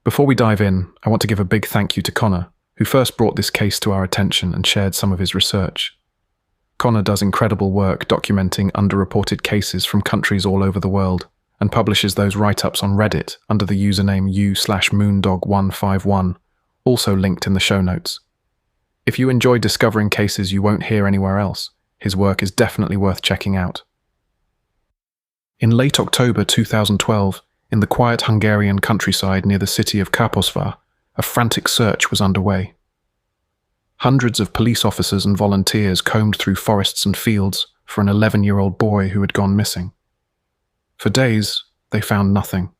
Before we dive in, I want to give a big thank you to Connor, who first brought this case to our attention and shared some of his research. Connor does incredible work documenting underreported cases from countries all over the world and publishes those write-ups on Reddit under the username u/moondog151, also linked in the show notes. If you enjoy discovering cases you won't hear anywhere else, his work is definitely worth checking out. In late October 2012, in the quiet Hungarian countryside near the city of Kaposvár, a frantic search was underway. Hundreds of police officers and volunteers combed through forests and fields for an 11-year-old boy who had gone missing. For days, they found nothing.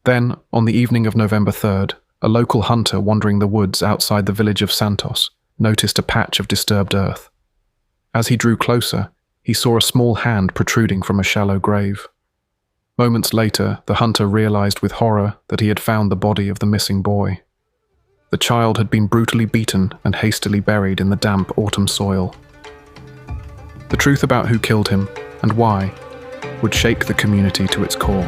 Then, on the evening of November 3rd, a local hunter wandering the woods outside the village of Santos noticed a patch of disturbed earth. As he drew closer, he saw a small hand protruding from a shallow grave. Moments later, the hunter realized with horror that he had found the body of the missing boy. The child had been brutally beaten and hastily buried in the damp autumn soil. The truth about who killed him and why would shake the community to its core.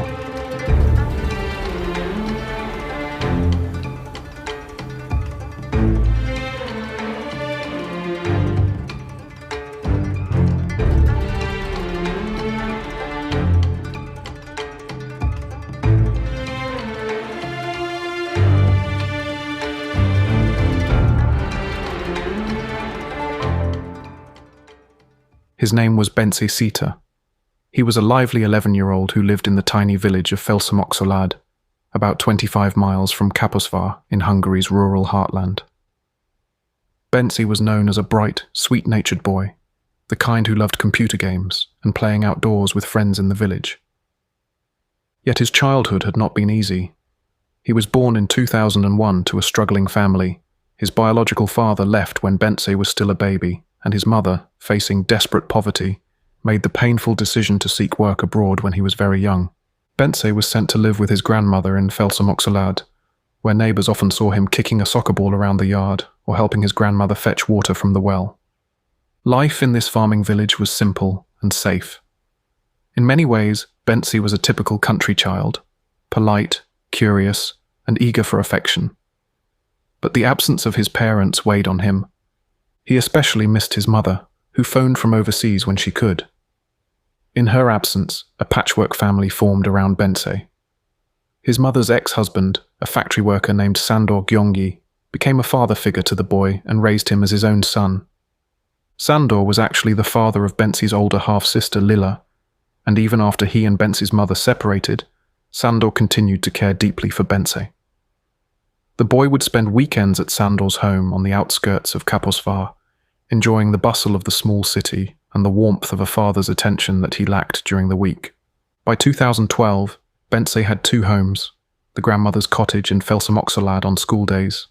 His name was Bence Szita. He was a lively 11-year-old who lived in the tiny village of Felszomok, about 25 miles from Kaposvár in Hungary's rural heartland. Bence was known as a bright, sweet-natured boy, the kind who loved computer games and playing outdoors with friends in the village. Yet his childhood had not been easy. He was born in 2001 to a struggling family. His biological father left when Bence was still a baby, and his mother, facing desperate poverty, made the painful decision to seek work abroad when he was very young. Bence was sent to live with his grandmother in Felszomok, where neighbours often saw him kicking a soccer ball around the yard or helping his grandmother fetch water from the well. Life in this farming village was simple and safe. In many ways, Bence was a typical country child, polite, curious, and eager for affection. But the absence of his parents weighed on him. He especially missed his mother, who phoned from overseas when she could. In her absence, a patchwork family formed around Bence. His mother's ex-husband, a factory worker named Sándor Gyongyi, became a father figure to the boy and raised him as his own son. Sándor was actually the father of Bence's older half-sister Lila, and even after he and Bence's mother separated, Sándor continued to care deeply for Bence. The boy would spend weekends at Sándor's home on the outskirts of Kaposvár, enjoying the bustle of the small city and the warmth of a father's attention that he lacked during the week. By 2012, Bence had two homes, the grandmother's cottage in Felszomok on school days,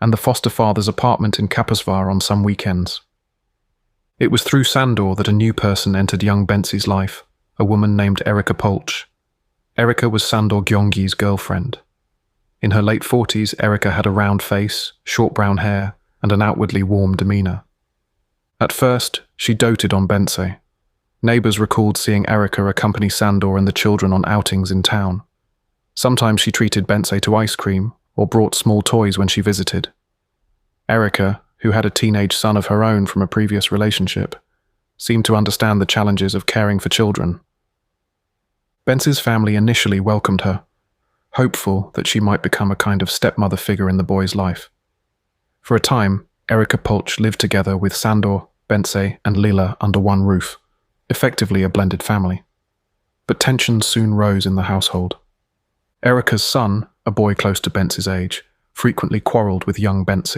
and the foster father's apartment in Kaposvár on some weekends. It was through Sándor that a new person entered young Bence's life, a woman named Erika Polch. Erika was Sándor Gyongyi's girlfriend. In her late 40s, Erika had a round face, short brown hair, and an outwardly warm demeanour. At first, she doted on Bence. Neighbours recalled seeing Erika accompany Sándor and the children on outings in town. Sometimes she treated Bence to ice cream or brought small toys when she visited. Erika, who had a teenage son of her own from a previous relationship, seemed to understand the challenges of caring for children. Bence's family initially welcomed her, hopeful that she might become a kind of stepmother figure in the boy's life. For a time, Erika Polch lived together with Sándor, Bence, and Lila under one roof, effectively a blended family. But tensions soon rose in the household. Erika's son, a boy close to Bence's age, frequently quarrelled with young Bence.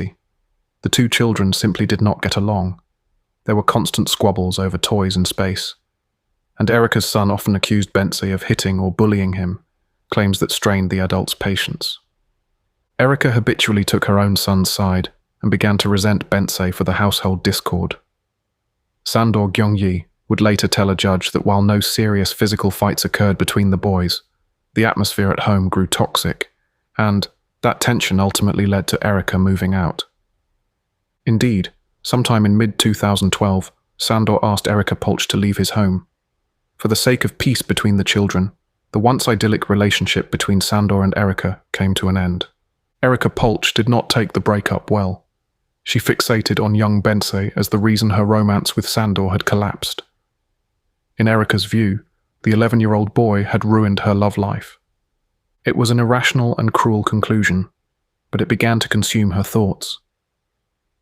The two children simply did not get along. There were constant squabbles over toys and space. And Erika's son often accused Bence of hitting or bullying him, claims that strained the adult's patience. Erika habitually took her own son's side and began to resent Bence for the household discord. Sándor Gyongyi would later tell a judge that while no serious physical fights occurred between the boys, the atmosphere at home grew toxic, and that tension ultimately led to Erika moving out. Indeed, sometime in mid-2012, Sándor asked Erika Polch to leave his home. For the sake of peace between the children, the once idyllic relationship between Sandor and Erica came to an end. Erica Polch did not take the breakup well. She fixated on young Bence as the reason her romance with Sandor had collapsed. In Erica's view, the 11-year-old boy had ruined her love life. It was an irrational and cruel conclusion, but it began to consume her thoughts.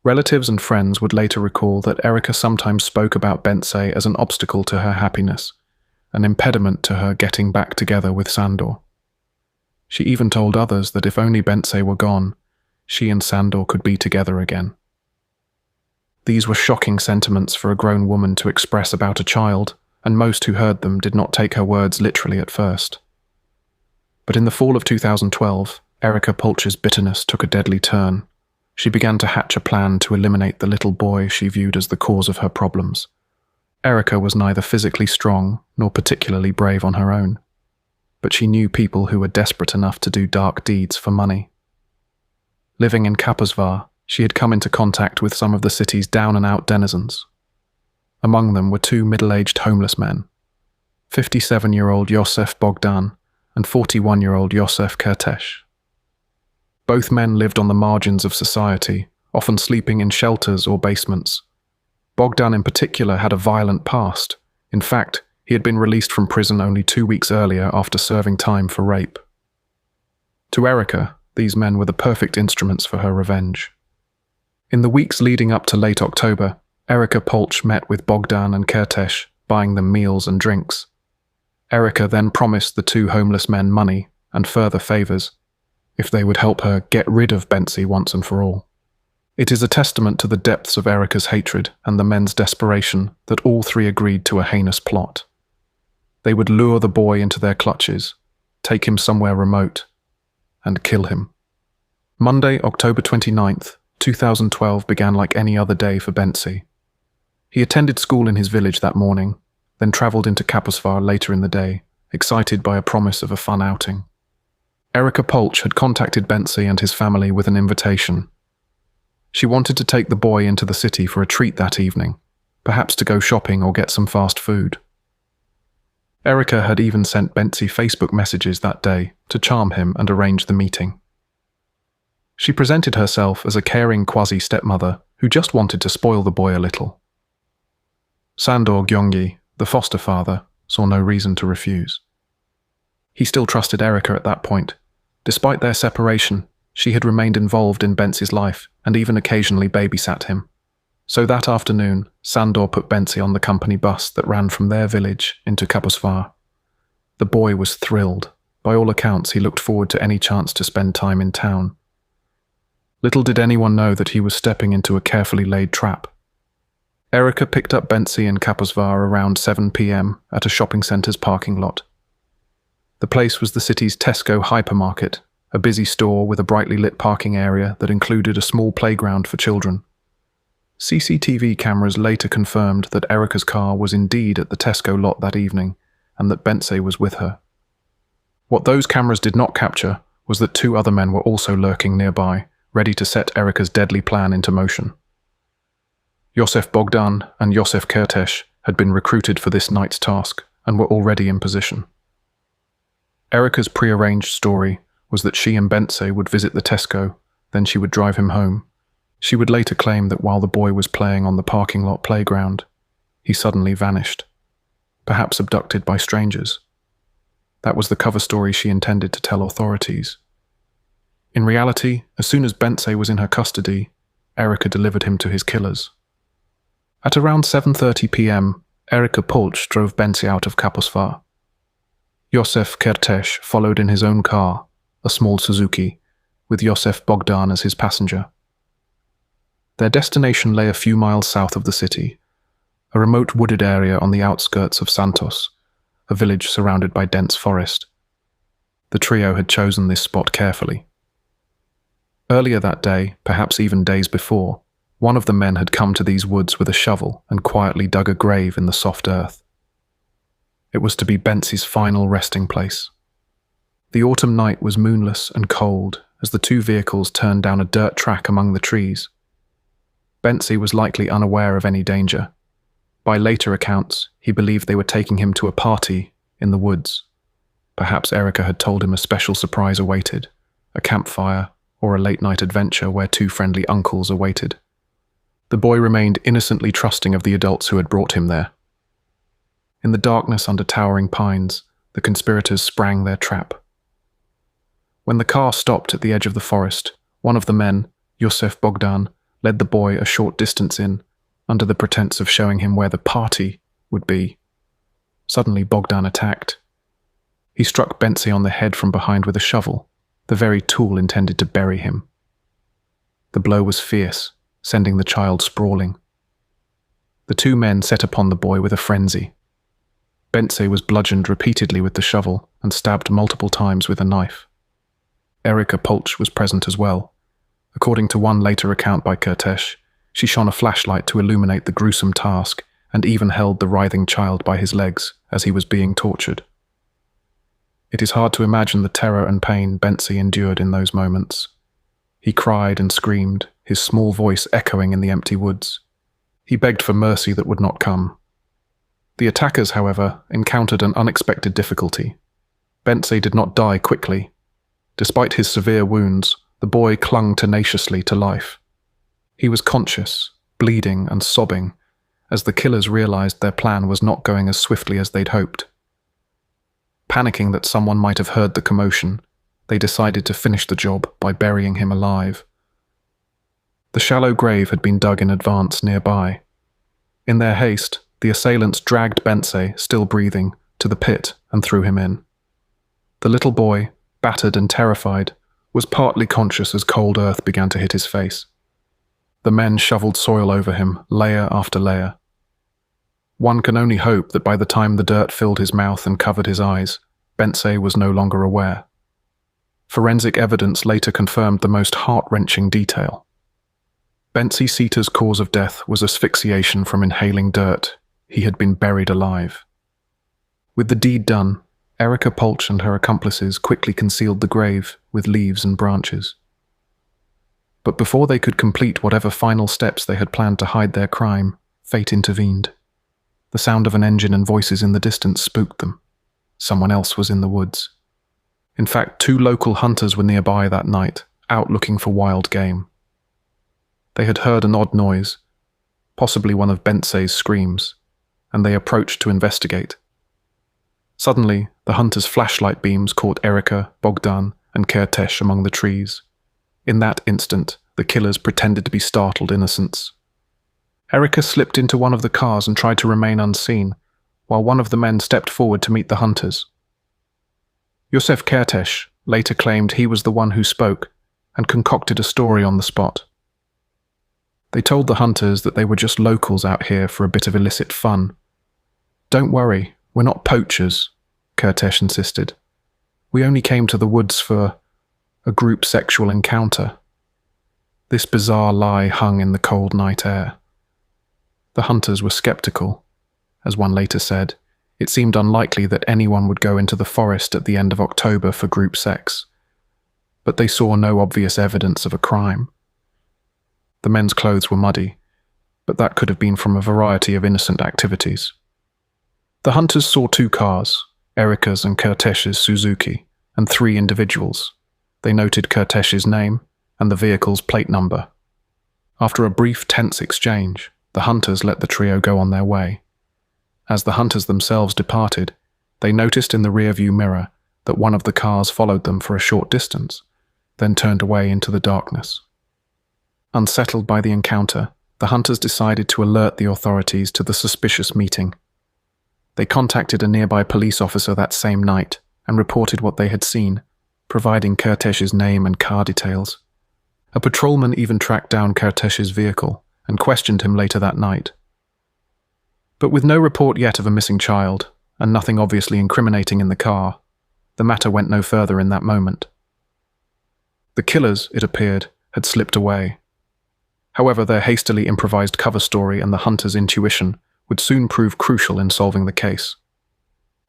Relatives and friends would later recall that Erica sometimes spoke about Bence as an obstacle to her happiness, an impediment to her getting back together with Sandor. She even told others that if only Bence were gone, she and Sandor could be together again. These were shocking sentiments for a grown woman to express about a child, and most who heard them did not take her words literally at first. But in the fall of 2012, Erica Polch's bitterness took a deadly turn. She began to hatch a plan to eliminate the little boy she viewed as the cause of her problems. Erica was neither physically strong nor particularly brave on her own, but she knew people who were desperate enough to do dark deeds for money. Living in Kaposvar, she had come into contact with some of the city's down-and-out denizens. Among them were two middle-aged homeless men, 57-year-old Josef Bogdan and 41-year-old Josef Kertész. Both men lived on the margins of society, often sleeping in shelters or basements. Bogdan in particular had a violent past. In fact, he had been released from prison only 2 weeks earlier after serving time for rape. To Erica, these men were the perfect instruments for her revenge. In the weeks leading up to late October, Erica Polch met with Bogdan and Kertész, buying them meals and drinks. Erica then promised the two homeless men money and further favours if they would help her get rid of Bence once and for all. It is a testament to the depths of Erica's hatred and the men's desperation that all three agreed to a heinous plot. They would lure the boy into their clutches, take him somewhere remote, and kill him. Monday, October 29th, 2012 began like any other day for Bence. He attended school in his village that morning, then travelled into Kaposvar later in the day, excited by a promise of a fun outing. Erica Polch had contacted Bence and his family with an invitation. She wanted to take the boy into the city for a treat that evening, perhaps to go shopping or get some fast food. Erica had even sent Bence Facebook messages that day to charm him and arrange the meeting. She presented herself as a caring quasi-stepmother who just wanted to spoil the boy a little. Sandor Gyongi, the foster father, saw no reason to refuse. He still trusted Erica at that point. Despite their separation, she had remained involved in Bence's life and even occasionally babysat him. So that afternoon, Sandor put Bence on the company bus that ran from their village into Kaposvar. The boy was thrilled. By all accounts, he looked forward to any chance to spend time in town. Little did anyone know that he was stepping into a carefully laid trap. Erica picked up Bence in Kaposvar around 7 p.m. at a shopping centre's parking lot. The place was the city's Tesco hypermarket, a busy store with a brightly lit parking area that included a small playground for children. CCTV cameras later confirmed that Erica's car was indeed at the Tesco lot that evening, and that Bence was with her. What those cameras did not capture was that two other men were also lurking nearby, ready to set Erica's deadly plan into motion. Josef Bogdan and Josef Kertész had been recruited for this night's task and were already in position. Erica's prearranged story was that she and Bence would visit the Tesco, then she would drive him home. She would later claim that while the boy was playing on the parking lot playground, he suddenly vanished, perhaps abducted by strangers. That was the cover story she intended to tell authorities. In reality, as soon as Bence was in her custody, Erica delivered him to his killers. At around 7:30 p.m., Erica Polch drove Bence out of Kaposvar. Josef Kertész followed in his own car, a small Suzuki, with Josef Bogdan as his passenger. Their destination lay a few miles south of the city, a remote wooded area on the outskirts of Santos, a village surrounded by dense forest. The trio had chosen this spot carefully. Earlier that day, perhaps even days before, one of the men had come to these woods with a shovel and quietly dug a grave in the soft earth. It was to be Bence's final resting place. The autumn night was moonless and cold as the two vehicles turned down a dirt track among the trees. Bence was likely unaware of any danger. By later accounts, he believed they were taking him to a party in the woods. Perhaps Erica had told him a special surprise awaited, a campfire or a late-night adventure where two friendly uncles awaited. The boy remained innocently trusting of the adults who had brought him there. In the darkness under towering pines, the conspirators sprang their trap. When the car stopped at the edge of the forest, one of the men, Yosef Bogdan, led the boy a short distance in, under the pretense of showing him where the party would be. Suddenly Bogdan attacked. He struck Bence on the head from behind with a shovel, the very tool intended to bury him. The blow was fierce, sending the child sprawling. The two men set upon the boy with a frenzy. Bence was bludgeoned repeatedly with the shovel and stabbed multiple times with a knife. Erica Polch was present as well. According to one later account by Kertész, she shone a flashlight to illuminate the gruesome task and even held the writhing child by his legs as he was being tortured. It is hard to imagine the terror and pain Bence endured in those moments. He cried and screamed, his small voice echoing in the empty woods. He begged for mercy that would not come. The attackers, however, encountered an unexpected difficulty. Bence did not die quickly. Despite his severe wounds, the boy clung tenaciously to life. He was conscious, bleeding and sobbing, as the killers realized their plan was not going as swiftly as they'd hoped. Panicking that someone might have heard the commotion, they decided to finish the job by burying him alive. The shallow grave had been dug in advance nearby. In their haste, the assailants dragged Bence, still breathing, to the pit and threw him in. The little boy, battered and terrified, was partly conscious as cold earth began to hit his face. The men shoveled soil over him, layer after layer. One can only hope that by the time the dirt filled his mouth and covered his eyes, Bence was no longer aware. Forensic evidence later confirmed the most heart-wrenching detail. Bence Szita's cause of death was asphyxiation from inhaling dirt. He had been buried alive. With the deed done, Erica Polch and her accomplices quickly concealed the grave with leaves and branches. But before they could complete whatever final steps they had planned to hide their crime, fate intervened. The sound of an engine and voices in the distance spooked them. Someone else was in the woods. In fact, two local hunters were nearby that night, out looking for wild game. They had heard an odd noise, possibly one of Bence's screams, and they approached to investigate. Suddenly, the hunters' flashlight beams caught Erica, Bogdan, and Kertész among the trees. In that instant, the killers pretended to be startled innocents. Erica slipped into one of the cars and tried to remain unseen, while one of the men stepped forward to meet the hunters. Yosef Kertész later claimed he was the one who spoke and concocted a story on the spot. They told the hunters that they were just locals out here for a bit of illicit fun. "Don't worry, we're not poachers," Kertész insisted. "We only came to the woods for a group sexual encounter." This bizarre lie hung in the cold night air. The hunters were skeptical. As one later said, it seemed unlikely that anyone would go into the forest at the end of October for group sex. But they saw no obvious evidence of a crime. The men's clothes were muddy, but that could have been from a variety of innocent activities. The hunters saw two cars, Erica's and Kertész's Suzuki, and three individuals. They noted Kertész's name and the vehicle's plate number. After a brief, tense exchange, the hunters let the trio go on their way. As the hunters themselves departed, they noticed in the rearview mirror that one of the cars followed them for a short distance, then turned away into the darkness. Unsettled by the encounter, the hunters decided to alert the authorities to the suspicious meeting. They contacted a nearby police officer that same night and reported what they had seen, providing Kertész's name and car details. A patrolman even tracked down Kertész's vehicle and questioned him later that night. But with no report yet of a missing child, and nothing obviously incriminating in the car, the matter went no further in that moment. The killers, it appeared, had slipped away. However, their hastily improvised cover story and the hunter's intuition would soon prove crucial in solving the case.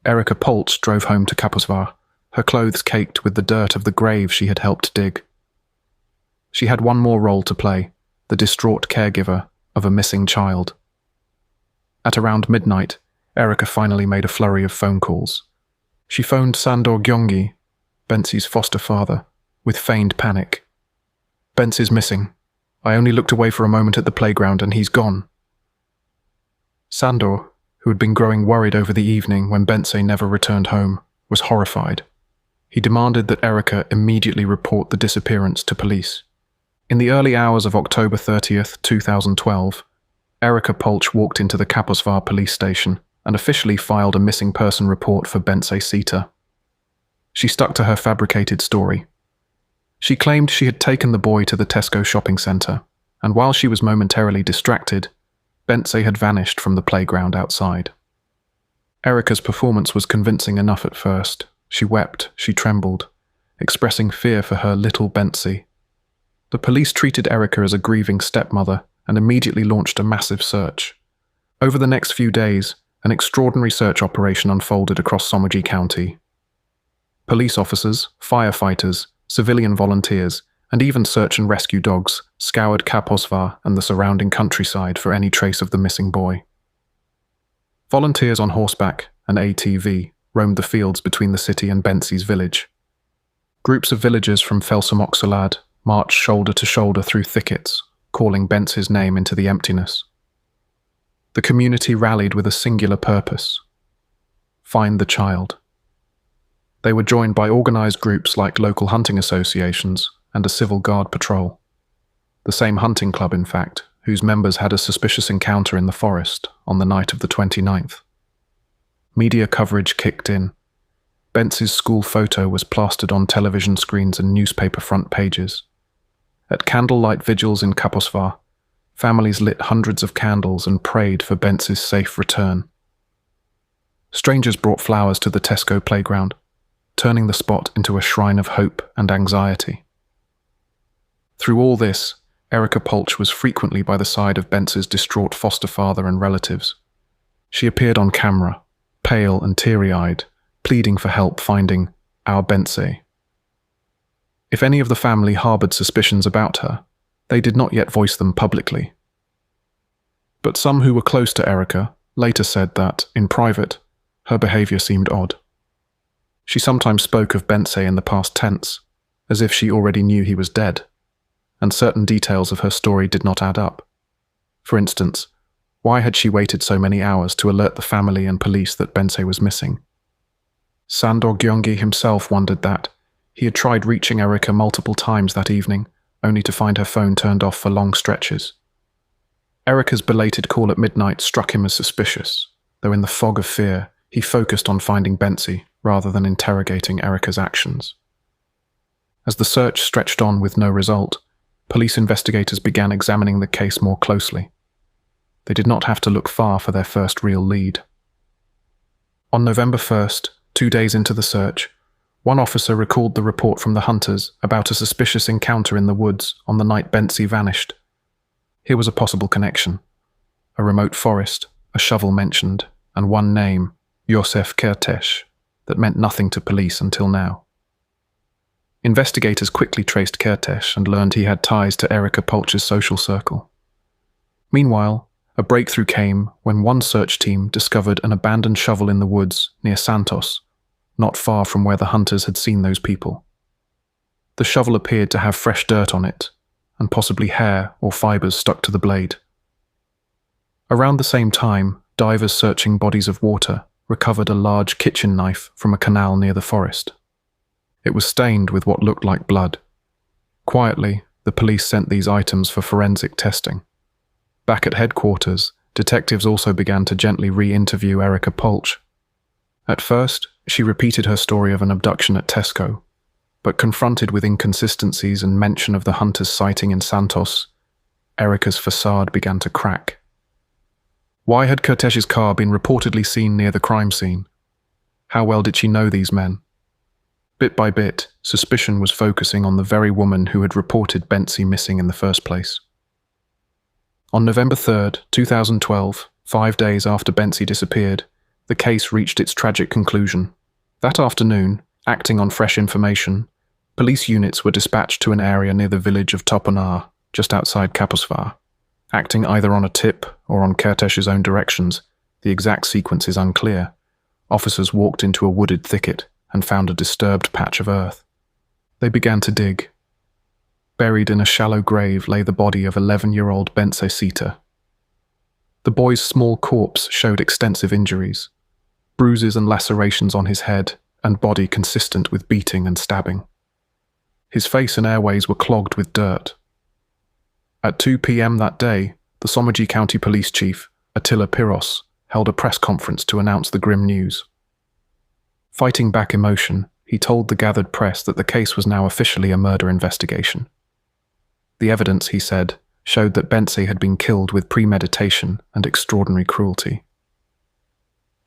Erica Polch drove home to Kaposvar, her clothes caked with the dirt of the grave she had helped dig. She had one more role to play, the distraught caregiver of a missing child. At around midnight, Erica finally made a flurry of phone calls. She phoned Sandor Gyongi, Bence's foster father, with feigned panic. "Bence is missing. I only looked away for a moment at the playground and he's gone." Sandor, who had been growing worried over the evening when Bence never returned home, was horrified. He demanded that Erica immediately report the disappearance to police. In the early hours of October 30th, 2012, Erica Polch walked into the Kaposvar police station and officially filed a missing person report for Bence Szita. She stuck to her fabricated story. She claimed she had taken the boy to the Tesco shopping centre, and while she was momentarily distracted, Bence had vanished from the playground outside. Erica's performance was convincing enough at first. She wept, she trembled, expressing fear for her little Bence. The police treated Erica as a grieving stepmother and immediately launched a massive search. Over the next few days, an extraordinary search operation unfolded across Somogy County. Police officers, firefighters, civilian volunteers, and even search and rescue dogs scoured Kaposvar and the surrounding countryside for any trace of the missing boy. Volunteers on horseback and ATV roamed the fields between the city and Bence's village. Groups of villagers from Felsamoksolad marched shoulder to shoulder through thickets, calling Bence's name into the emptiness. The community rallied with a singular purpose: find the child. They were joined by organised groups like local hunting associations and a civil guard patrol. The same hunting club, in fact, whose members had a suspicious encounter in the forest on the night of the 29th. Media coverage kicked in. Bence's school photo was plastered on television screens and newspaper front pages. At candlelight vigils in Kaposvar, families lit hundreds of candles and prayed for Bence's safe return. Strangers brought flowers to the Tesco playground, turning the spot into a shrine of hope and anxiety. Through all this, Erica Polch was frequently by the side of Bence's distraught foster father and relatives. She appeared on camera, pale and teary-eyed, pleading for help finding our Bence. If any of the family harboured suspicions about her, they did not yet voice them publicly. But some who were close to Erica later said that, in private, her behaviour seemed odd. She sometimes spoke of Bence in the past tense, as if she already knew he was dead, and certain details of her story did not add up. For instance, why had she waited so many hours to alert the family and police that Bence was missing? Sandor Gyongi himself wondered that. He had tried reaching Erica multiple times that evening, only to find her phone turned off for long stretches. Erica's belated call at midnight struck him as suspicious, though in the fog of fear, he focused on finding Bence rather than interrogating Erica's actions. As the search stretched on with no result, police investigators began examining the case more closely. They did not have to look far for their first real lead. On November 1st, 2 days into the search, one officer recalled the report from the hunters about a suspicious encounter in the woods on the night Bence vanished. Here was a possible connection. A remote forest, a shovel mentioned, and one name, Yosef Kertesh, that meant nothing to police until now. Investigators quickly traced Kertesh and learned he had ties to Erica Polch's social circle. Meanwhile, a breakthrough came when one search team discovered an abandoned shovel in the woods near Santos, not far from where the hunters had seen those people. The shovel appeared to have fresh dirt on it, and possibly hair or fibres stuck to the blade. Around the same time, divers searching bodies of water recovered a large kitchen knife from a canal near the forest. It was stained with what looked like blood. Quietly, the police sent these items for forensic testing. Back at headquarters, detectives also began to gently re-interview Erica Polch. At first, she repeated her story of an abduction at Tesco, but confronted with inconsistencies and mention of the hunter's sighting in Santos, Erica's facade began to crack. Why had Kertesh's car been reportedly seen near the crime scene? How well did she know these men? Bit by bit, suspicion was focusing on the very woman who had reported Bence missing in the first place. On November 3rd, 2012, 5 days after Bence disappeared, the case reached its tragic conclusion. That afternoon, acting on fresh information, police units were dispatched to an area near the village of Toponar, just outside Kaposvar. Acting either on a tip or on Kertesh's own directions, the exact sequence is unclear, officers walked into a wooded thicket and found a disturbed patch of earth. They began to dig. Buried in a shallow grave lay the body of 11-year-old Bence Szita. The boy's small corpse showed extensive injuries, bruises and lacerations on his head and body consistent with beating and stabbing. His face and airways were clogged with dirt. At 2 p.m. that day, the Somogy County Police Chief, Attila Piros, held a press conference to announce the grim news. Fighting back emotion, he told the gathered press that the case was now officially a murder investigation. The evidence, he said, showed that Bence had been killed with premeditation and extraordinary cruelty.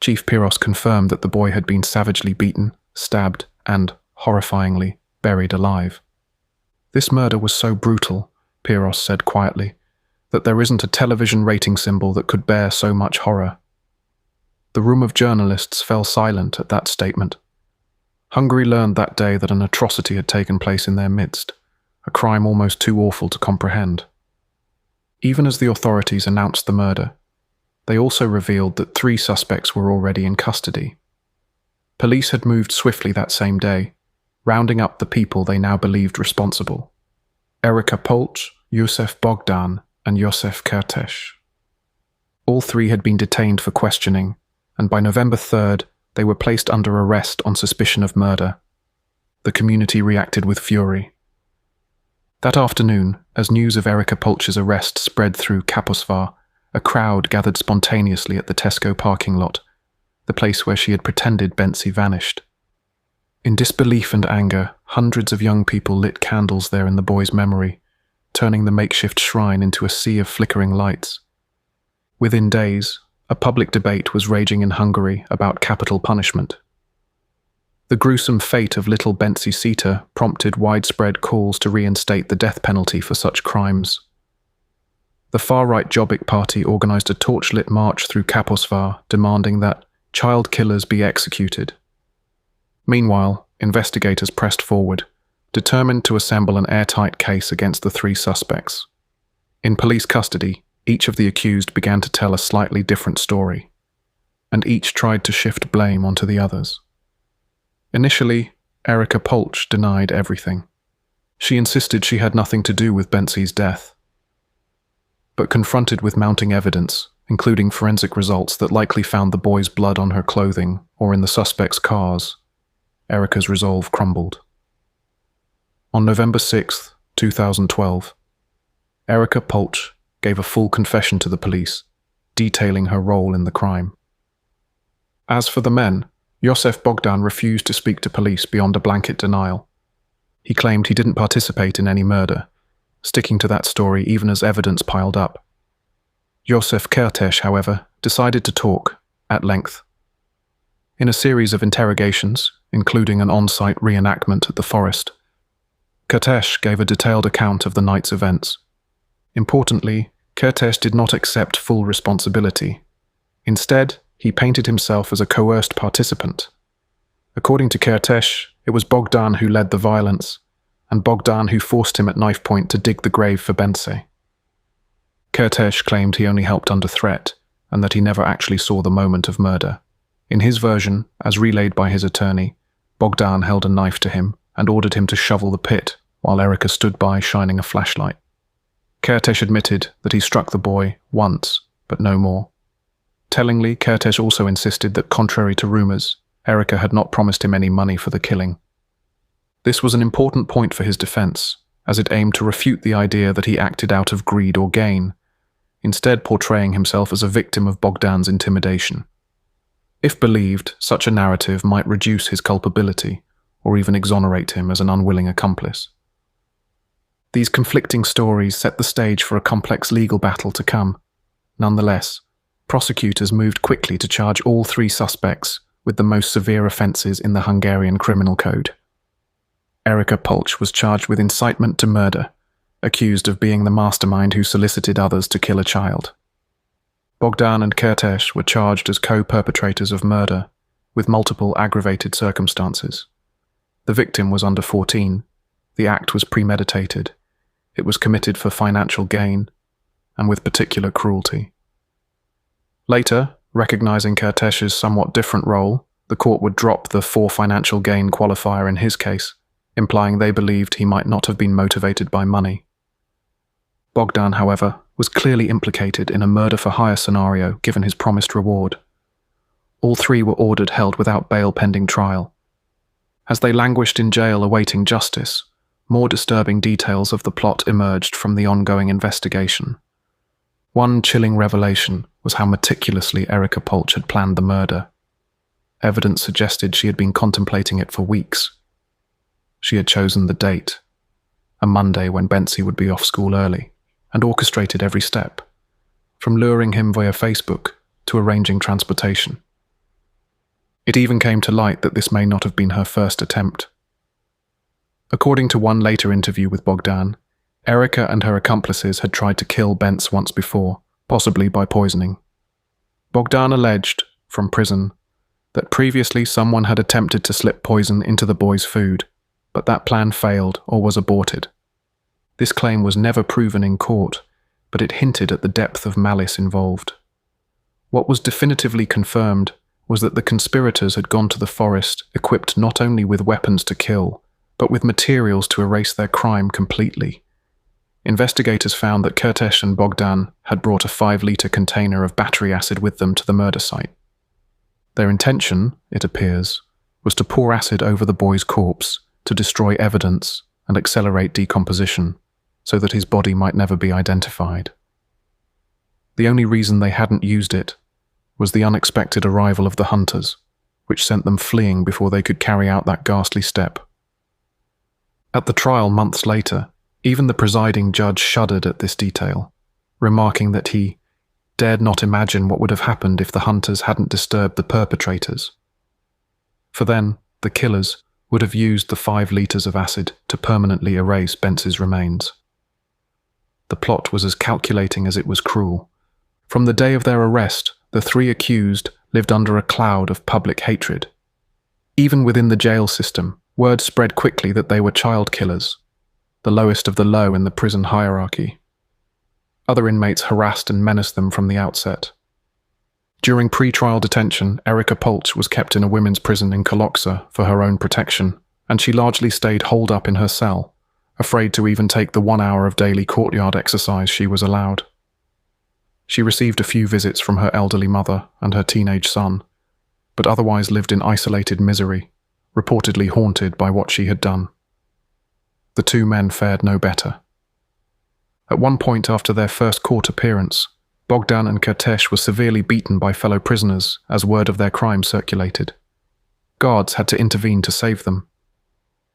Chief Piros confirmed that the boy had been savagely beaten, stabbed, and, horrifyingly, buried alive. This murder was so brutal, Piros said quietly, that there isn't a television rating symbol that could bear so much horror. The room of journalists fell silent at that statement. Hungary learned that day that an atrocity had taken place in their midst, a crime almost too awful to comprehend. Even as the authorities announced the murder, they also revealed that 3 suspects were already in custody. Police had moved swiftly that same day, rounding up the people they now believed responsible: Erika Polch, Józef Bogdan, and Józef Kertész. All 3 had been detained for questioning, and by November 3rd, they were placed under arrest on suspicion of murder. The community reacted with fury. That afternoon, as news of Erika Polch's arrest spread through Kaposvár, a crowd gathered spontaneously at the Tesco parking lot, the place where she had pretended Bence vanished. In disbelief and anger, hundreds of young people lit candles there in the boy's memory, turning the makeshift shrine into a sea of flickering lights. Within days, a public debate was raging in Hungary about capital punishment. The gruesome fate of little Bence Szita prompted widespread calls to reinstate the death penalty for such crimes. The far-right Jobbik Party organised a torchlit march through Kaposvár demanding that child killers be executed. Meanwhile, investigators pressed forward, determined to assemble an airtight case against the 3 suspects. In police custody, each of the accused began to tell a slightly different story, and each tried to shift blame onto the others. Initially, Erika Polch denied everything. She insisted she had nothing to do with Bence's death. But confronted with mounting evidence, including forensic results that likely found the boy's blood on her clothing or in the suspects' cars, Erika's resolve crumbled. On November 6, 2012, Erika Polch gave a full confession to the police, detailing her role in the crime. As for the men, Józef Bogdan refused to speak to police beyond a blanket denial. He claimed he didn't participate in any murder, sticking to that story even as evidence piled up. Józef Kertész, however, decided to talk, at length. In a series of interrogations, including an on-site reenactment at the forest, Kertész gave a detailed account of the night's events. Importantly, Kertész did not accept full responsibility. Instead, he painted himself as a coerced participant. According to Kertész, it was Bogdan who led the violence, and Bogdan who forced him at knife point to dig the grave for Bence. Kertész claimed he only helped under threat, and that he never actually saw the moment of murder. In his version, as relayed by his attorney, Bogdan held a knife to him and ordered him to shovel the pit, while Erika stood by shining a flashlight. Kertész admitted that he struck the boy once, but no more. Tellingly, Kertész also insisted that, contrary to rumours, Erika had not promised him any money for the killing. This was an important point for his defence, as it aimed to refute the idea that he acted out of greed or gain, instead portraying himself as a victim of Bogdan's intimidation. If believed, such a narrative might reduce his culpability, or even exonerate him as an unwilling accomplice. These conflicting stories set the stage for a complex legal battle to come. Nonetheless, prosecutors moved quickly to charge all 3 suspects with the most severe offences in the Hungarian criminal code. Erika Polch was charged with incitement to murder, accused of being the mastermind who solicited others to kill a child. Bogdan and Kertész were charged as co-perpetrators of murder, with multiple aggravated circumstances. The victim was under 14. The act was premeditated. It was committed for financial gain, and with particular cruelty. Later, recognizing Kertész's somewhat different role, the court would drop the for financial gain qualifier in his case, implying they believed he might not have been motivated by money. Bogdan, however, was clearly implicated in a murder-for-hire scenario given his promised reward. All three were ordered held without bail pending trial. As they languished in jail awaiting justice, more disturbing details of the plot emerged from the ongoing investigation. One chilling revelation was how meticulously Erika Polch had planned the murder. Evidence suggested she had been contemplating it for weeks. She had chosen the date, a Monday when Bence would be off school early, and orchestrated every step, from luring him via Facebook to arranging transportation. It even came to light that this may not have been her first attempt. According to one later interview with Bogdan, Erika and her accomplices had tried to kill Bence once before, possibly by poisoning. Bogdan alleged, from prison, that previously someone had attempted to slip poison into the boy's food, but that plan failed or was aborted. This claim was never proven in court, but it hinted at the depth of malice involved. What was definitively confirmed was that the conspirators had gone to the forest equipped not only with weapons to kill, but with materials to erase their crime completely. Investigators found that Kertész and Bogdan had brought a 5-litre container of battery acid with them to the murder site. Their intention, it appears, was to pour acid over the boy's corpse to destroy evidence and accelerate decomposition, so that his body might never be identified. The only reason they hadn't used it was the unexpected arrival of the hunters, which sent them fleeing before they could carry out that ghastly step. At the trial months later, even the presiding judge shuddered at this detail, remarking that he dared not imagine what would have happened if the hunters hadn't disturbed the perpetrators. For then, the killers would have used the 5 litres of acid to permanently erase Bence's remains. The plot was as calculating as it was cruel. From the day of their arrest, the 3 accused lived under a cloud of public hatred. Even within the jail system, word spread quickly that they were child killers, the lowest of the low in the prison hierarchy. Other inmates harassed and menaced them from the outset. During pre-trial detention, Erika Polch was kept in a women's prison in Kalocsa for her own protection, and she largely stayed holed up in her cell, afraid to even take the 1 hour of daily courtyard exercise she was allowed. She received a few visits from her elderly mother and her teenage son, but otherwise lived in isolated misery, reportedly haunted by what she had done. The 2 men fared no better. At one point after their first court appearance, Bogdan and Kertész were severely beaten by fellow prisoners as word of their crime circulated. Guards had to intervene to save them.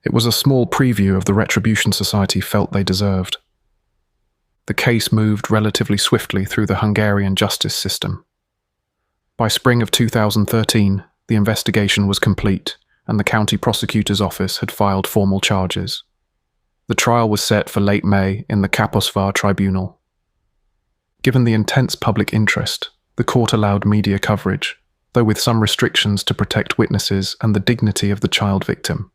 It was a small preview of the retribution society felt they deserved. The case moved relatively swiftly through the Hungarian justice system. By spring of 2013, the investigation was complete, and the county prosecutor's office had filed formal charges. The trial was set for late May in the Kaposvár tribunal. Given the intense public interest, the court allowed media coverage, though with some restrictions to protect witnesses and the dignity of the child victim.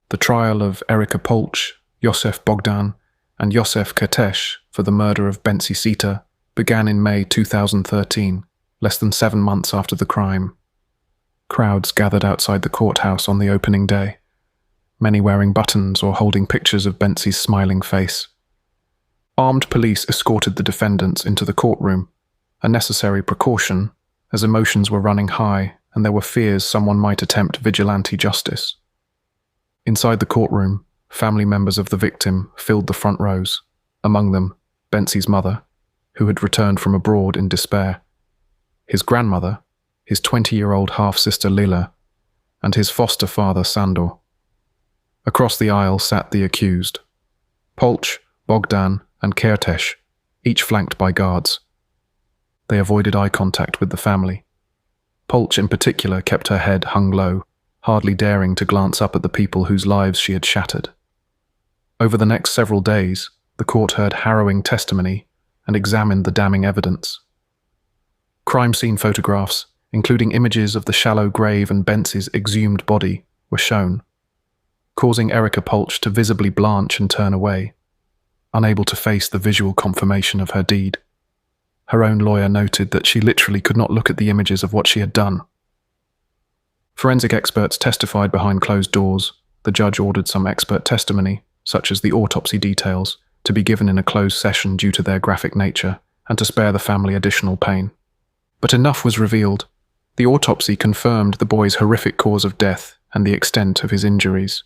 The trial of Erika Polch, József Bogdan, and József Kertész for the murder of Bence Szita began in May 2013, less than 7 months after the crime. Crowds gathered outside the courthouse on the opening day, many wearing buttons or holding pictures of Bence's smiling face. Armed police escorted the defendants into the courtroom, a necessary precaution as emotions were running high and there were fears someone might attempt vigilante justice. Inside the courtroom, family members of the victim filled the front rows, among them Bence's mother, who had returned from abroad in despair, his grandmother, his 20-year-old half-sister Lila, and his foster father Sandor. Across the aisle sat the accused, Polch, Bogdan, and Kertész, each flanked by guards. They avoided eye contact with the family. Polch in particular kept her head hung low, hardly daring to glance up at the people whose lives she had shattered. Over the next several days, the court heard harrowing testimony and examined the damning evidence. Crime scene photographs, including images of the shallow grave and Bence's exhumed body, were shown, causing Erika Polch to visibly blanch and turn away, unable to face the visual confirmation of her deed. Her own lawyer noted that she literally could not look at the images of what she had done. Forensic experts testified behind closed doors. The judge ordered some expert testimony, such as the autopsy details, to be given in a closed session due to their graphic nature and to spare the family additional pain. But enough was revealed. The autopsy confirmed the boy's horrific cause of death and the extent of his injuries.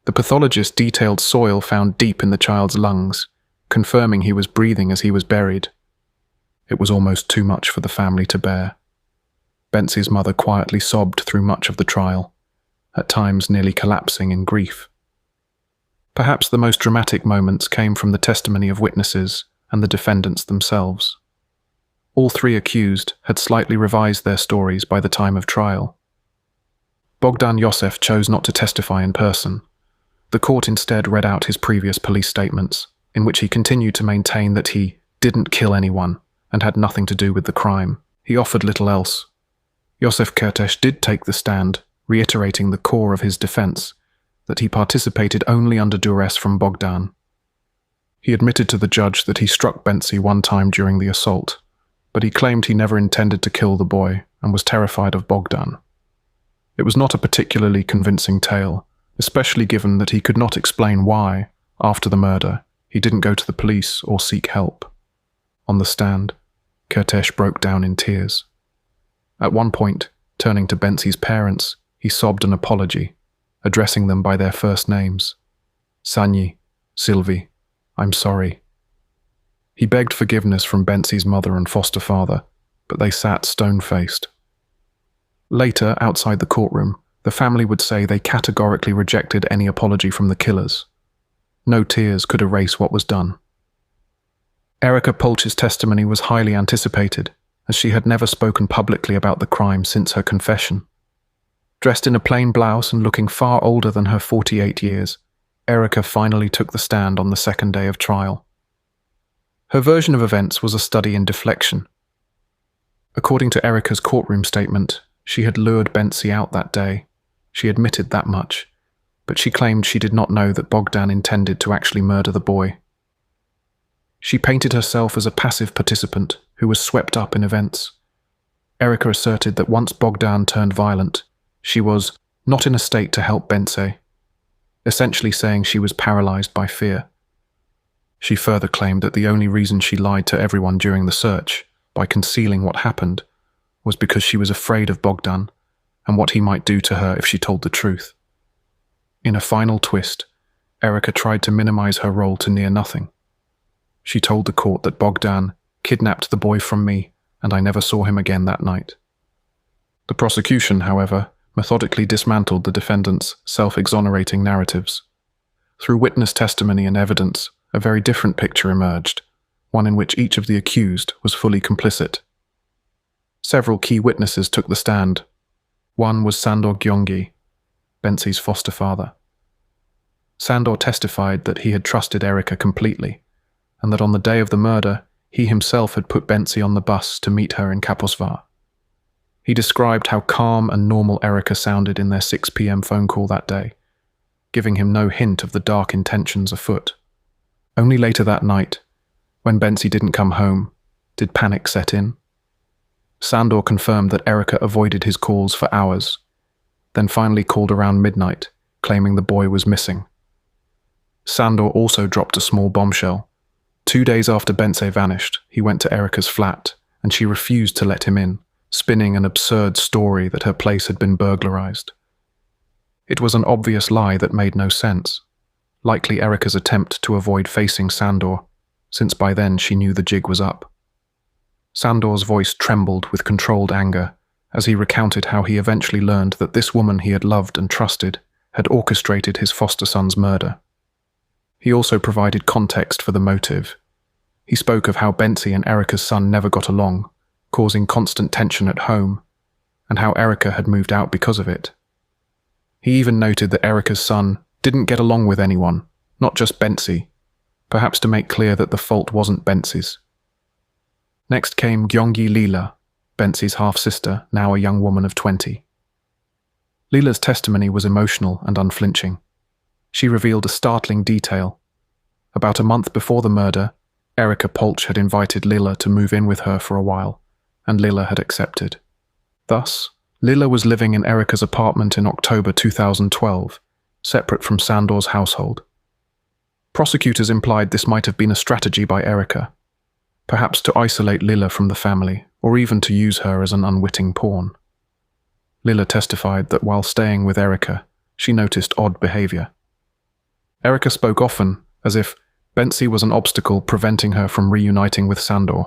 The pathologist detailed soil found deep in the child's lungs, confirming he was breathing as he was buried. It was almost too much for the family to bear. Bence's mother quietly sobbed through much of the trial, at times nearly collapsing in grief. Perhaps the most dramatic moments came from the testimony of witnesses and the defendants themselves. All three accused had slightly revised their stories by the time of trial. Bogdan Yosef chose not to testify in person. The court instead read out his previous police statements, in which he continued to maintain that he didn't kill anyone and had nothing to do with the crime. He offered little else. Yosef Kertész did take the stand, reiterating the core of his defense, that he participated only under duress from Bogdan. He admitted to the judge that he struck Bence one time during the assault, but he claimed he never intended to kill the boy and was terrified of Bogdan. It was not a particularly convincing tale, especially given that he could not explain why, after the murder, he didn't go to the police or seek help. On the stand, Kertész broke down in tears. At one point, turning to Bence's parents, he sobbed an apology, addressing them by their first names. Sanyi, Sylvie, I'm sorry. He begged forgiveness from Bence's mother and foster father, but they sat stone-faced. Later, outside the courtroom, the family would say they categorically rejected any apology from the killers. No tears could erase what was done. Erika Polch's testimony was highly anticipated, as she had never spoken publicly about the crime since her confession. Dressed in a plain blouse and looking far older than her 48 years, Erika finally took the stand on the second day of trial. Her version of events was a study in deflection. According to Erika's courtroom statement, she had lured Bence out that day. She admitted that much, but she claimed she did not know that Bogdan intended to actually murder the boy. She painted herself as a passive participant who was swept up in events. Erika asserted that once Bogdan turned violent, she was not in a state to help Bence, essentially saying she was paralyzed by fear. She further claimed that the only reason she lied to everyone during the search, by concealing what happened, was because she was afraid of Bogdan and what he might do to her if she told the truth. In a final twist, Erika tried to minimize her role to near nothing. She told the court that Bogdan kidnapped the boy from me and I never saw him again that night. The prosecution, however, methodically dismantled the defendants' self-exonerating narratives. Through witness testimony and evidence, a very different picture emerged, one in which each of the accused was fully complicit. Several key witnesses took the stand. One was Sandor Gyöngy, Bence's foster father. Sandor testified that he had trusted Erika completely, and that on the day of the murder, he himself had put Bence on the bus to meet her in Kaposvár. He described how calm and normal Erika sounded in their 6 p.m. phone call that day, giving him no hint of the dark intentions afoot. Only later that night, when Bence didn't come home, did panic set in. Sandor confirmed that Erika avoided his calls for hours, then finally called around midnight, claiming the boy was missing. Sandor also dropped a small bombshell. 2 days after Bence vanished, he went to Erika's flat, and she refused to let him in, spinning an absurd story that her place had been burglarized. It was an obvious lie that made no sense, likely Erika's attempt to avoid facing Sandor, since by then she knew the jig was up. Sandor's voice trembled with controlled anger as he recounted how he eventually learned that this woman he had loved and trusted had orchestrated his foster son's murder. He also provided context for the motive. He spoke of how Bence and Erika's son never got along, causing constant tension at home, and how Erika had moved out because of it. He even noted that Erika's son didn't get along with anyone, not just Bence, perhaps to make clear that the fault wasn't Bence's. Next came Gyöngy Lila, Bence's half-sister, now a young woman of 20. Lila's testimony was emotional and unflinching. She revealed a startling detail. About a month before the murder, Erika Polch had invited Lila to move in with her for a while, and Lila had accepted. Thus, Lila was living in Erica's apartment in October 2012, separate from Sandor's household. Prosecutors implied this might have been a strategy by Erica, perhaps to isolate Lila from the family, or even to use her as an unwitting pawn. Lila testified that while staying with Erica, she noticed odd behavior. Erica spoke often, as if Bence was an obstacle preventing her from reuniting with Sandor.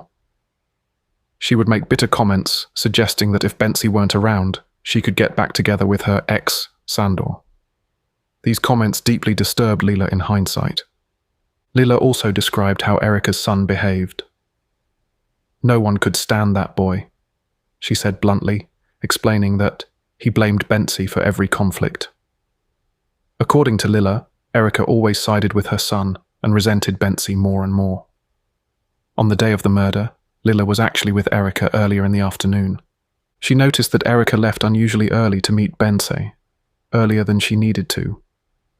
She would make bitter comments, suggesting that if Bence weren't around, she could get back together with her ex, Sandor. These comments deeply disturbed Lila in hindsight. Lila also described how Erica's son behaved. "No one could stand that boy," she said bluntly, explaining that he blamed Bence for every conflict. According to Lila, Erica always sided with her son and resented Bence more and more. On the day of the murder, Lila was actually with Erica earlier in the afternoon. She noticed that Erica left unusually early to meet Bence, earlier than she needed to,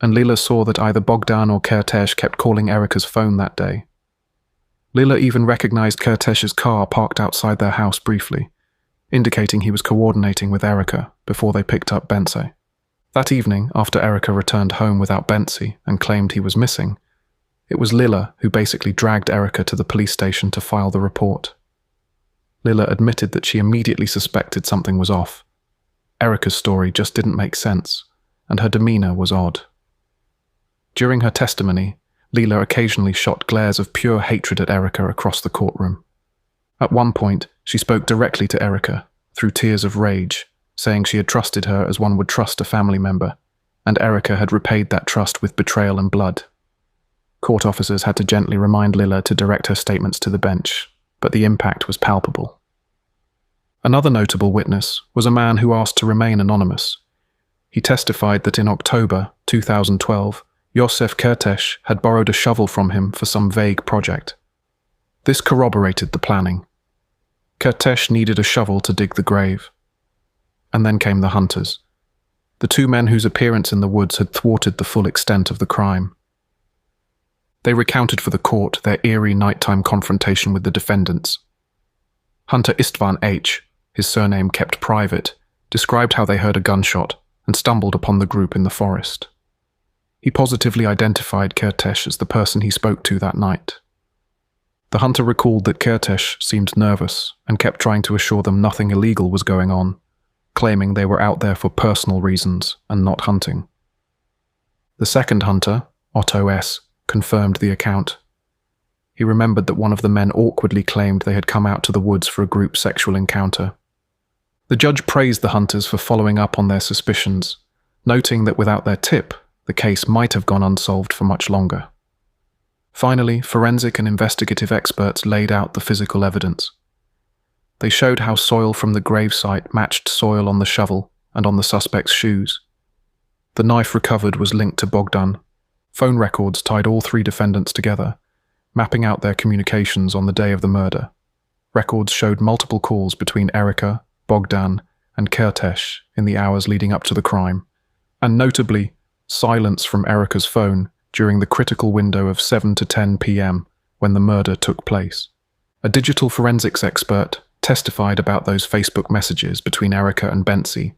and Lila saw that either Bogdan or Kertész kept calling Erica's phone that day. Lila even recognized Kertész's car parked outside their house briefly, indicating he was coordinating with Erica before they picked up Bence. That evening, after Erica returned home without Bence and claimed he was missing, it was Lila who basically dragged Erica to the police station to file the report. Lila admitted that she immediately suspected something was off. Erica's story just didn't make sense, and her demeanor was odd. During her testimony, Lila occasionally shot glares of pure hatred at Erica across the courtroom. At one point, she spoke directly to Erica, through tears of rage, saying she had trusted her as one would trust a family member, and Erica had repaid that trust with betrayal and blood. Court officers had to gently remind Lila to direct her statements to the bench, but the impact was palpable. Another notable witness was a man who asked to remain anonymous. He testified that in October 2012, József Kertész had borrowed a shovel from him for some vague project. This corroborated the planning. Kertész needed a shovel to dig the grave. And then came the hunters, the two men whose appearance in the woods had thwarted the full extent of the crime. They recounted for the court their eerie nighttime confrontation with the defendants. Hunter Istvan H., his surname kept private, described how they heard a gunshot and stumbled upon the group in the forest. He positively identified Kertész as the person he spoke to that night. The hunter recalled that Kertész seemed nervous and kept trying to assure them nothing illegal was going on, claiming they were out there for personal reasons and not hunting. The second hunter, Otto S., confirmed the account. He remembered that one of the men awkwardly claimed they had come out to the woods for a group sexual encounter. The judge praised the hunters for following up on their suspicions, noting that without their tip, the case might have gone unsolved for much longer. Finally, forensic and investigative experts laid out the physical evidence. They showed how soil from the gravesite matched soil on the shovel and on the suspect's shoes. The knife recovered was linked to Bogdan. Phone records tied all three defendants together, mapping out their communications on the day of the murder. Records showed multiple calls between Erica, Bogdan, and Kertész in the hours leading up to the crime, and notably, silence from Erica's phone during the critical window of 7 to 10 p.m. when the murder took place. A digital forensics expert testified about those Facebook messages between Erica and Bence,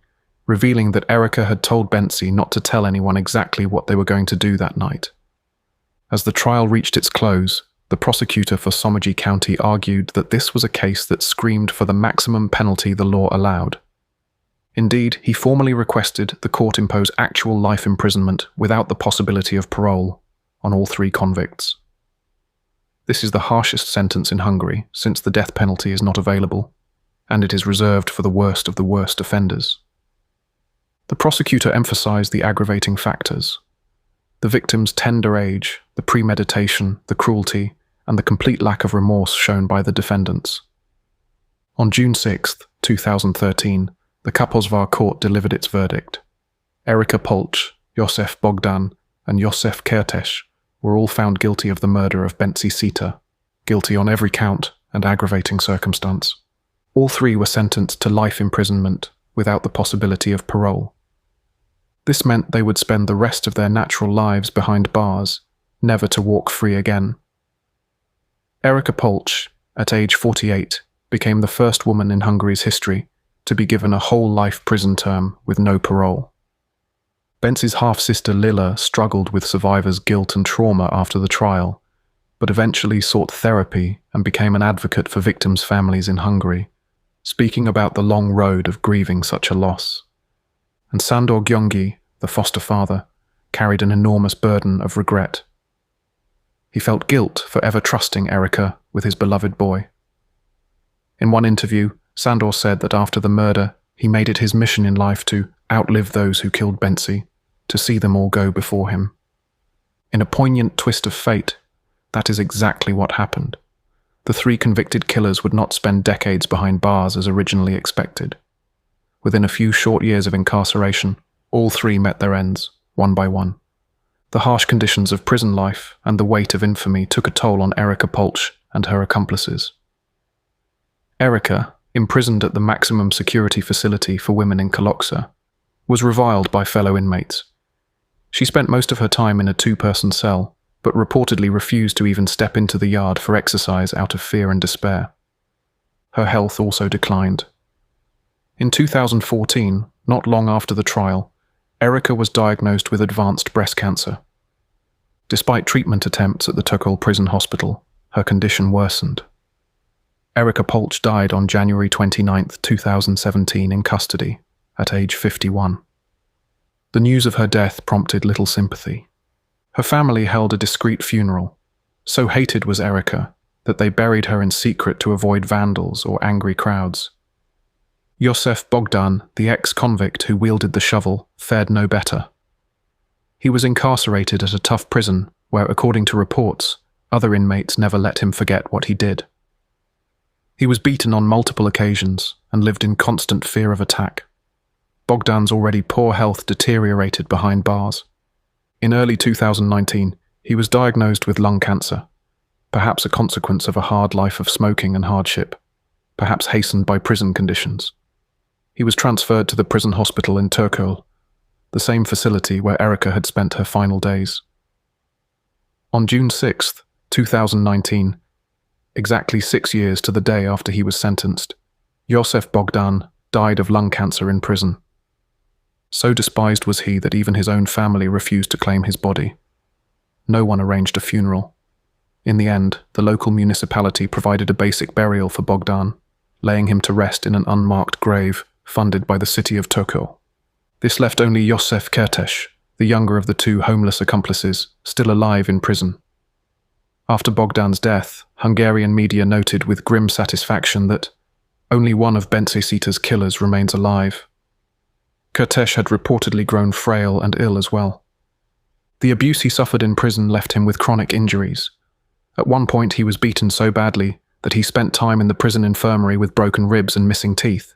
revealing that Erica had told Bence not to tell anyone exactly what they were going to do that night. As the trial reached its close, the prosecutor for Somogy County argued that this was a case that screamed for the maximum penalty the law allowed. Indeed, he formally requested the court impose actual life imprisonment without the possibility of parole on all three convicts. This is the harshest sentence in Hungary since the death penalty is not available, and it is reserved for the worst of the worst offenders. The prosecutor emphasized the aggravating factors: the victim's tender age, the premeditation, the cruelty, and the complete lack of remorse shown by the defendants. On June 6, 2013, the Kaposvár court delivered its verdict. Erica Polch, József Bogdan, and József Kertész were all found guilty of the murder of Bence Szita, guilty on every count and aggravating circumstance. All three were sentenced to life imprisonment without the possibility of parole. This meant they would spend the rest of their natural lives behind bars, never to walk free again. Erica Polch, at age 48, became the first woman in Hungary's history to be given a whole life prison term with no parole. Bence's half-sister Lila struggled with survivors' guilt and trauma after the trial, but eventually sought therapy and became an advocate for victims' families in Hungary, speaking about the long road of grieving such a loss. And Sandor Gyöngy, the foster father, carried an enormous burden of regret. He felt guilt for ever trusting Erica with his beloved boy. In one interview, Sandor said that after the murder, he made it his mission in life to outlive those who killed Bence, to see them all go before him. In a poignant twist of fate, that is exactly what happened. The 3 convicted killers would not spend decades behind bars as originally expected. Within a few short years of incarceration, all 3 met their ends, one by one. The harsh conditions of prison life and the weight of infamy took a toll on Erica Polch and her accomplices. Erica, imprisoned at the maximum security facility for women in Kalocsa, was reviled by fellow inmates. She spent most of her time in a 2-person cell, but reportedly refused to even step into the yard for exercise out of fear and despair. Her health also declined. In 2014, not long after the trial, Erica was diagnosed with advanced breast cancer. Despite treatment attempts at the Tokol Prison Hospital, her condition worsened. Erica Polch died on January 29, 2017 in custody, at age 51. The news of her death prompted little sympathy. Her family held a discreet funeral. So hated was Erica that they buried her in secret to avoid vandals or angry crowds. Josef Bogdan, the ex-convict who wielded the shovel, fared no better. He was incarcerated at a tough prison where, according to reports, other inmates never let him forget what he did. He was beaten on multiple occasions and lived in constant fear of attack. Bogdan's already poor health deteriorated behind bars. In early 2019, he was diagnosed with lung cancer, perhaps a consequence of a hard life of smoking and hardship, perhaps hastened by prison conditions. He was transferred to the prison hospital in Tokol, the same facility where Erica had spent her final days. On June 6, 2019, exactly 6 years to the day after he was sentenced, Josef Bogdan died of lung cancer in prison. So despised was he that even his own family refused to claim his body. No one arranged a funeral. In the end, the local municipality provided a basic burial for Bogdan, laying him to rest in an unmarked grave funded by the city of Tokol. This left only Josef Kertes, the younger of the 2 homeless accomplices, still alive in prison. After Bogdan's death, Hungarian media noted with grim satisfaction that only one of Bence Szita's killers remains alive. Kertes had reportedly grown frail and ill as well. The abuse he suffered in prison left him with chronic injuries. At one point he was beaten so badly that he spent time in the prison infirmary with broken ribs and missing teeth.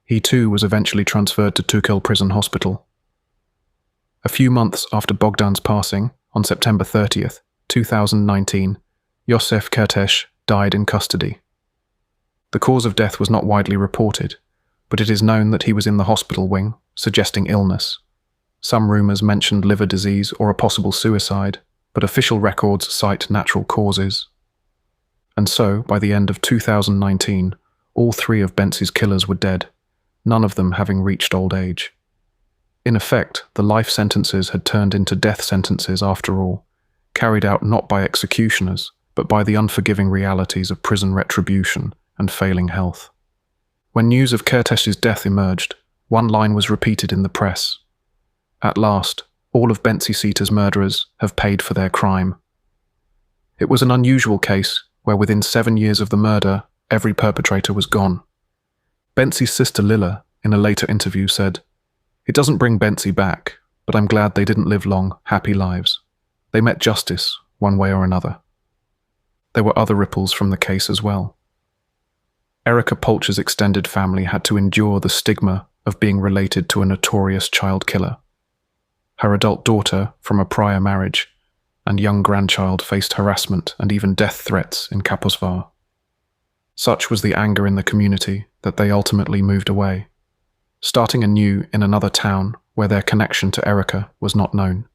He too was eventually transferred to Tokol Prison Hospital. A few months after Bogdan's passing, on September 30th, 2019, Josef Kertes died in custody. The cause of death was not widely reported, but it is known that he was in the hospital wing, suggesting illness. Some rumors mentioned liver disease or a possible suicide, but official records cite natural causes. And so, by the end of 2019, all 3 of Bence's killers were dead, none of them having reached old age. In effect, the life sentences had turned into death sentences after all, carried out not by executioners, but by the unforgiving realities of prison retribution and failing health. When news of Kertes's death emerged, one line was repeated in the press. At last, all of Bence Szita's murderers have paid for their crime. It was an unusual case where within 7 years of the murder, every perpetrator was gone. Bence's sister Lila, in a later interview, said, "It doesn't bring Bence back, but I'm glad they didn't live long, happy lives. They met justice, one way or another." There were other ripples from the case as well. Erica Polch's extended family had to endure the stigma of being related to a notorious child killer. Her adult daughter, from a prior marriage, and young grandchild faced harassment and even death threats in Kaposvar. Such was the anger in the community that they ultimately moved away, starting anew in another town where their connection to Erica was not known.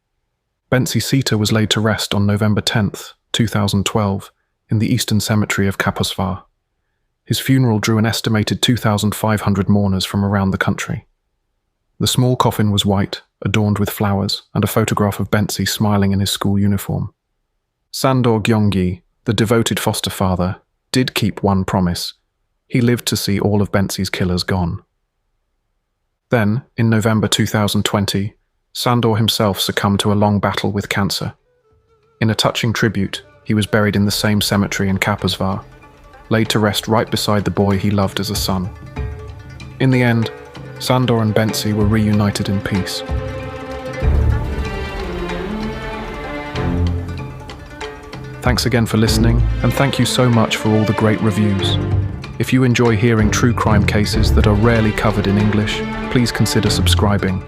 Bence Szita was laid to rest on November 10, 2012, in the Eastern Cemetery of Kaposvar. His funeral drew an estimated 2,500 mourners from around the country. The small coffin was white, adorned with flowers, and a photograph of Bence smiling in his school uniform. Sandor Gyöngy, the devoted foster father, did keep one promise. He lived to see all of Bence's killers gone. Then, in November 2020, Sandor himself succumbed to a long battle with cancer. In a touching tribute, he was buried in the same cemetery in Kaposvár, laid to rest right beside the boy he loved as a son. In the end, Sandor and Bence were reunited in peace. Thanks again for listening, and thank you so much for all the great reviews. If you enjoy hearing true crime cases that are rarely covered in English, please consider subscribing.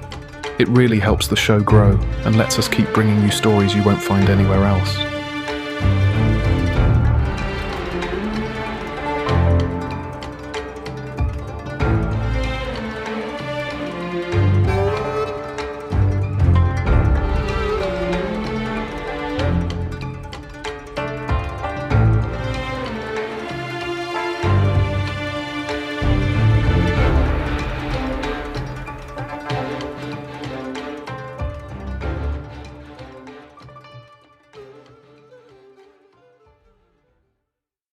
It really helps the show grow and lets us keep bringing you stories you won't find anywhere else.